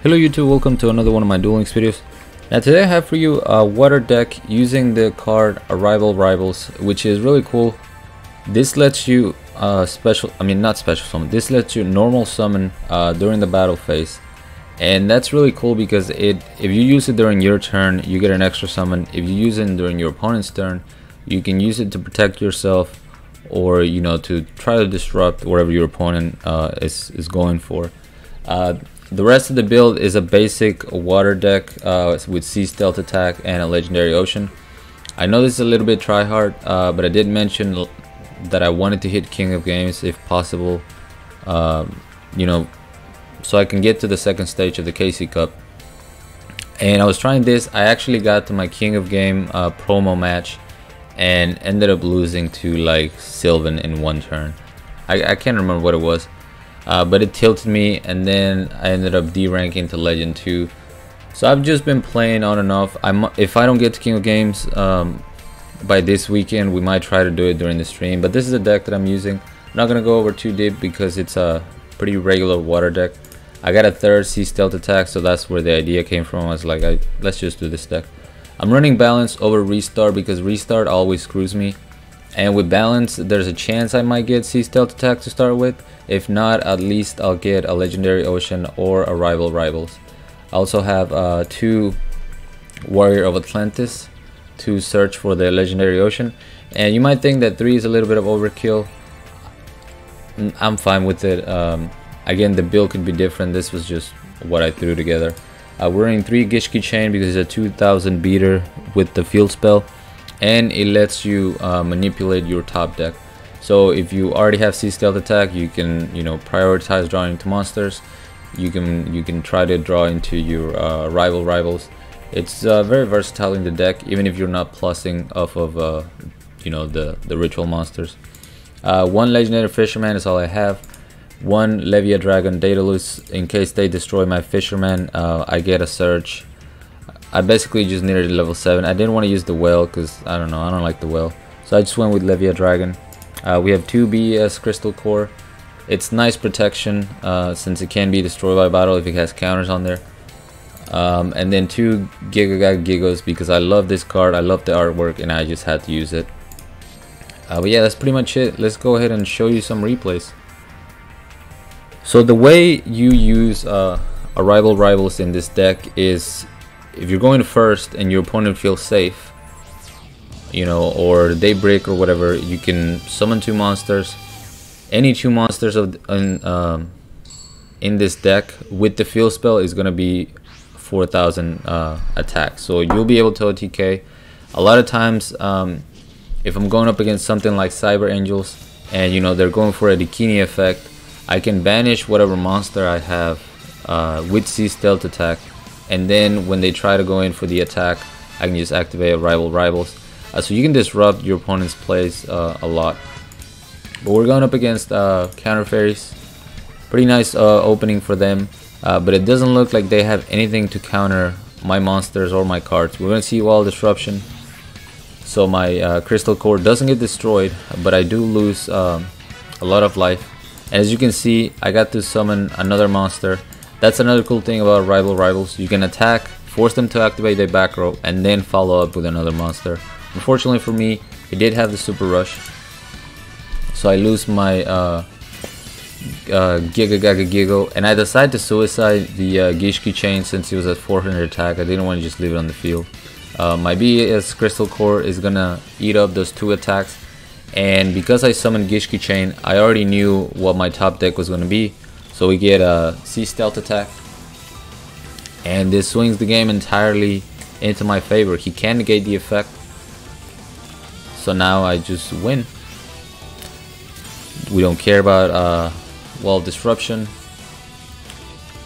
Hello YouTube, welcome to another one of my Duel Links videos. Now today I have for you a water deck using the card Arrivalrivals, which is really cool. This lets you this lets you normal summon during the battle phase. And that's really cool because if you use it during your turn, you get an extra summon. If you use it during your opponent's turn, you can use it to protect yourself, or to try to disrupt whatever your opponent is going for. The rest of the build is a basic water deck with Sea Stealth Attack and a Legendary Ocean. I know this is a little bit tryhard, but I did mention that I wanted to hit King of Games if possible, so I can get to the second stage of the KC Cup. And I was trying this. I actually got to my King of Game promo match and ended up losing to like Sylvan in one turn. I can't remember what it was. But it tilted me, and then I ended up D-ranking to Legend 2. So I've just been playing on and off. If I don't get to King of Games by this weekend, we might try to do it during the stream. But this is a deck that I'm using. I'm not going to go over too deep because it's a pretty regular water deck. I got a third Sea Stealth Attack, so that's where the idea came from. I was like, let's just do this deck. I'm running Balance over Restart because Restart always screws me. And with Balance, there's a chance I might get Sea Stealth Attack to start with. If not, at least I'll get a Legendary Ocean or Arrivalrivals. I also have 2 Warrior of Atlantis to search for the Legendary Ocean. And you might think that 3 is a little bit of overkill. I'm fine with it. Again, the build could be different. This was just what I threw together. We're running 3 Gishki Chain because it's a 2000 beater with the field spell. And it lets you manipulate your top deck. So if you already have Sea Stealth Attack, you can prioritize drawing into monsters. You can try to draw into your Arrivalrivals. It's very versatile in the deck, even if you're not plussing off of the ritual monsters. 1 Legendary Fisherman is all I have. 1 Levia Dragon Daedalus in case they destroy my Fisherman. I get a Surge. I basically just needed a level 7. I didn't want to use the Whale because I don't like the Whale. So I just went with Levia Dragon. We have 2 BES Crystal Core. It's nice protection since it can be destroyed by battle if it has counters on there. And then 2 Gigos because I love this card. I love the artwork and I just had to use it. But yeah, that's pretty much it. Let's go ahead and show you some replays. So the way you use Arrivalrivals in this deck is if you're going first and your opponent feels safe, or they break or whatever, you can summon 2 monsters. Any 2 monsters in this deck with the field spell is going to be 4000 attack. So you'll be able to OTK. A lot of times, if I'm going up against something like Cyber Angels and they're going for a Bikini effect, I can banish whatever monster I have with Sea Stealth Attack, and then when they try to go in for the attack, I can just activate Arrivalrivals. So you can disrupt your opponent's plays a lot. But we're going up against Counter Fairies. Pretty nice opening for them, but it doesn't look like they have anything to counter my monsters or my cards. We're going to see Wall Disruption. So my Crystal Core doesn't get destroyed, but I do lose a lot of life. And as you can see, I got to summon another monster. That's another cool thing about Arrivalrivals. You can attack, force them to activate their back row, and then follow up with another monster. Unfortunately for me, it did have the Super Rush, so I lose my Gigo, and I decided to suicide the Gishki Chain since he was at 400 attack. I didn't want to just leave it on the field. My BES Crystal Core is gonna eat up those 2 attacks, and because I summoned Gishki Chain, I already knew what my top deck was gonna be. So we get a Sea Stealth Attack, and this swings the game entirely into my favor. He can negate the effect. So now I just win. We don't care about Wall Disruption.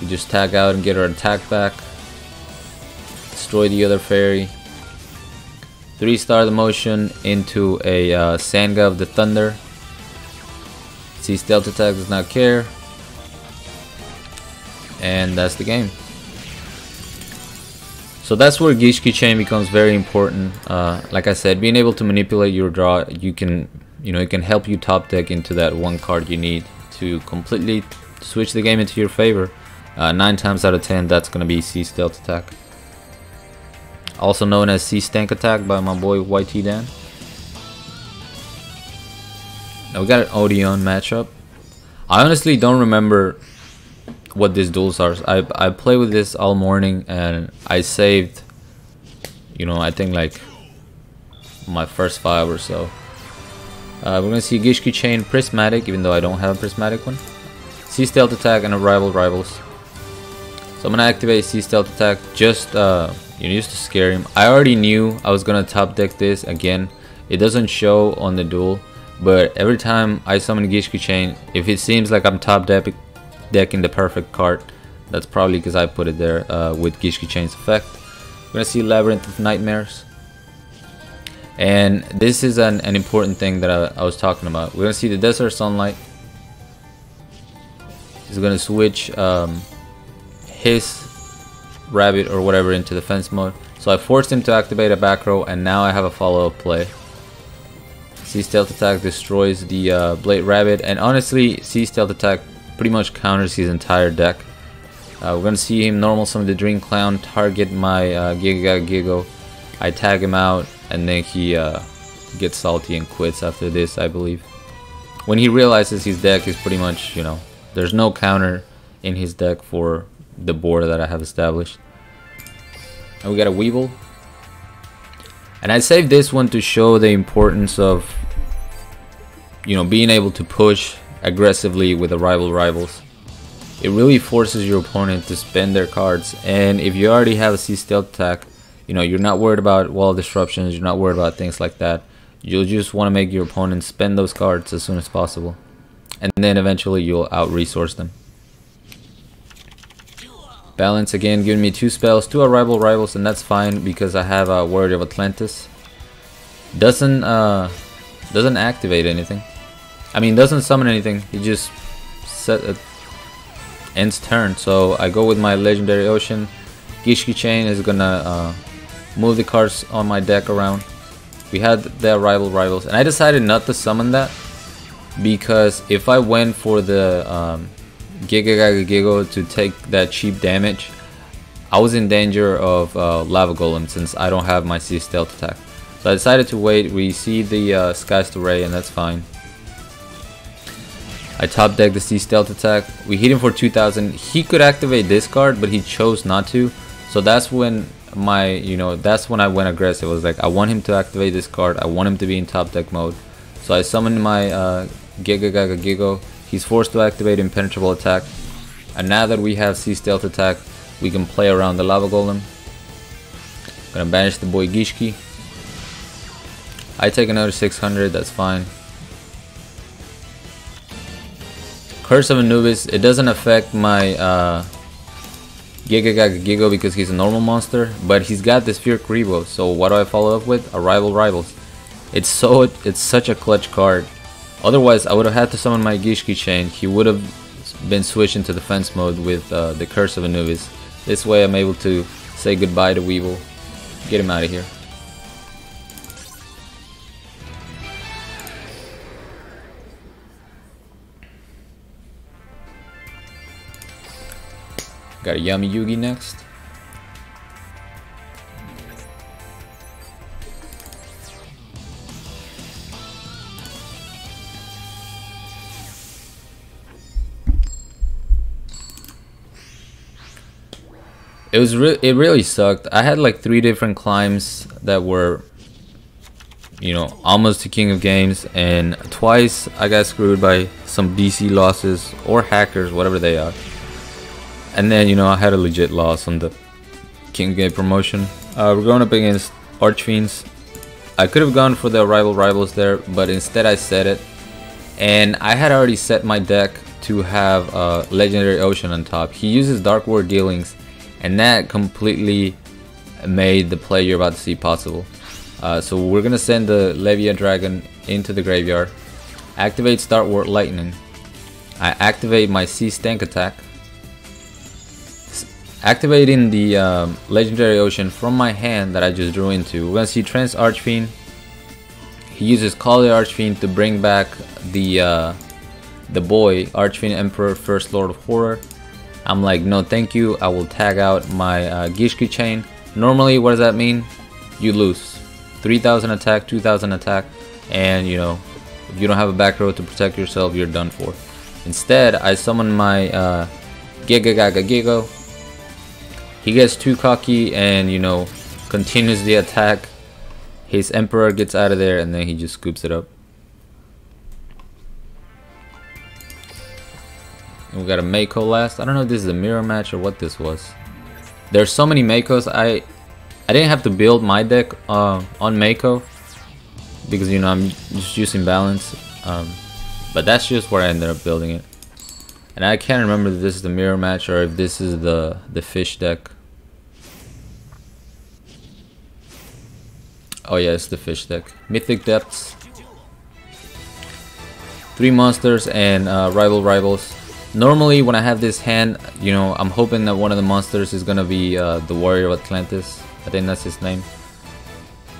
We just tag out and get our attack back. Destroy the other fairy. 3-star the motion into a Sanga of the Thunder. Sea Stealth Attack does not care. And that's the game. So that's where Gishki Chain becomes very important. Like I said, being able to manipulate your draw, it can help you top deck into that 1 card you need to completely switch the game into your favor. 9 times out of 10 that's gonna be C stealth attack, also known as C stank attack by my boy YT Dan. Now we got an Odeon matchup. I honestly don't remember what these duels are. I played with this all morning and I saved, you know, I think like my first 5 or so. We're gonna see Gishki Chain Prismatic, even though I don't have a Prismatic one. C Stealth Attack and Arrivalrivals. So I'm gonna activate C Stealth Attack just just to scare him. I already knew I was gonna top deck this again. It doesn't show on the duel, but every time I summon Gishki Chain, if it seems like I'm top decking the perfect card, that's probably because I put it there with Gishki Chain's effect. We're gonna see Labyrinth of Nightmares. And this is an important thing that I was talking about. We're gonna see the Desert Sunlight. He's gonna switch his rabbit or whatever into defense mode. So I forced him to activate a back row, and now I have a follow-up play. C Stealth Attack destroys the Blade Rabbit, and honestly, C Stealth Attack pretty much counters his entire deck. We're gonna see him normal summon the Dream Clown, target my Giga. I tag him out, and then he gets salty and quits after this, I believe. When he realizes his deck is pretty much, you know, there's no counter in his deck for the board that I have established. And we got a Weevil. And I saved this one to show the importance of, you know, being able to push aggressively with Arrivalrivals. It really forces your opponent to spend their cards, and if you already have a C Stealth Attack, you know, you're not worried about wall disruptions, you're not worried about things like that. You'll just want to make your opponent spend those cards as soon as possible, and then eventually you'll out-resource them. Balance again, giving me 2 spells, 2 Arrivalrivals, and that's fine because I have a Word of Atlantis. Doesn't activate anything. I mean, doesn't summon anything. He just ends turn. So I go with my Legendary Ocean. Gishki Chain is gonna move the cards on my deck around. We had the Arrivalrivals, and I decided not to summon that because if I went for the Giga to take that cheap damage, I was in danger of Lava Golem since I don't have my C Stealth Attack. So I decided to wait. We see the Skies to Ray, and that's fine. I top deck the C Stealth Attack. We hit him for 2000. He could activate this card, but he chose not to. So that's when that's when I went aggressive. I was like, I want him to activate this card. I want him to be in top deck mode. So I summoned my Giga. He's forced to activate Impenetrable Attack. And now that we have C Stealth Attack, we can play around the Lava Golem. Gonna banish the boy Gishki. I take another 600, that's fine. Curse of Anubis, it doesn't affect my Giga because he's a normal monster, but he's got this Fear Kribo. So what do I follow up with? Arrivalrivals. It's such a clutch card. Otherwise, I would have had to summon my Gishki Chain. He would have been switched into defense mode with the Curse of Anubis. This way I'm able to say goodbye to Weevil. Get him out of here. Got a Yami Yugi next. It really sucked. I had like 3 different climbs that were, you know, almost to King of Games, and twice I got screwed by some BC losses or hackers, whatever they are. And then, you know, I had a legit loss on the King of Game promotion. We're going up against Archfiends. I could have gone for the Arrivalrivals there, but instead I set it. And I had already set my deck to have Legendary Ocean on top. He uses Dark Ward Dealings, and that completely made the play you're about to see possible. So we're gonna send the Levia Dragon into the graveyard, activate Dark Ward Lightning. I activate my C Stank Attack, activating the Legendary Ocean from my hand that I just drew into. We're gonna see Trance Archfiend. He uses Kali Archfiend to bring back the boy Archfiend Emperor, First Lord of Horror. I'm like, no thank you, I will tag out my Gishki chain. Normally, what does that mean? You lose 3,000 attack, 2,000 attack, and you know, if you don't have a back row to protect yourself, you're done for. Instead, I summon my Giga. He gets too cocky and, you know, continues the attack. His Emperor gets out of there and then he just scoops it up. And we got a Mako last. I don't know if this is a mirror match or what this was. There's so many Makos. I didn't have to build my deck on Mako because, you know, I'm just using balance. But that's just where I ended up building it. And I can't remember if this is the mirror match or if this is the fish deck. Oh yeah, it's the fish deck. Mythic Depths. 3 monsters and Rivals. Normally when I have this hand, you know, I'm hoping that one of the monsters is gonna be the Warrior of Atlantis. I think that's his name.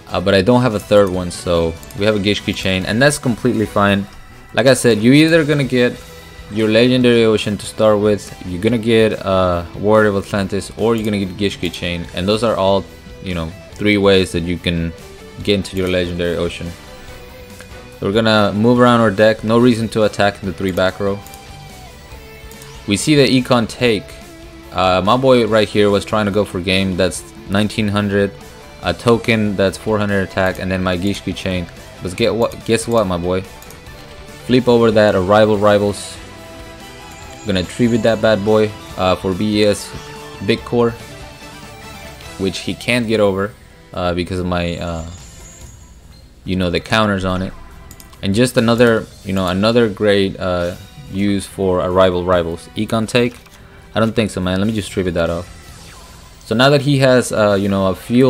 But I don't have a third one, so we have a Gishki chain, and that's completely fine. Like I said, you're either gonna get your Legendary Ocean to start with, you're gonna get Warrior of Atlantis, or you're gonna get Gishki chain, and those are all, you know, 3 ways that you can get into your Legendary Ocean. So we're gonna move around our deck. No reason to attack in the 3 back row. We see the Econ take. My boy right here was trying to go for game. That's 1900. A token that's 400 attack, and then my Gishki chain. But guess what, my boy? Flip over that Arrivalrivals. Gonna tribute that bad boy for BES Big Core, which he can't get over because of my, you know, the counters on it. And just another, you know, another great use for Arrivalrivals. Econ take? I don't think so, man. Let me just tribute that off. So now that he has, you know, a few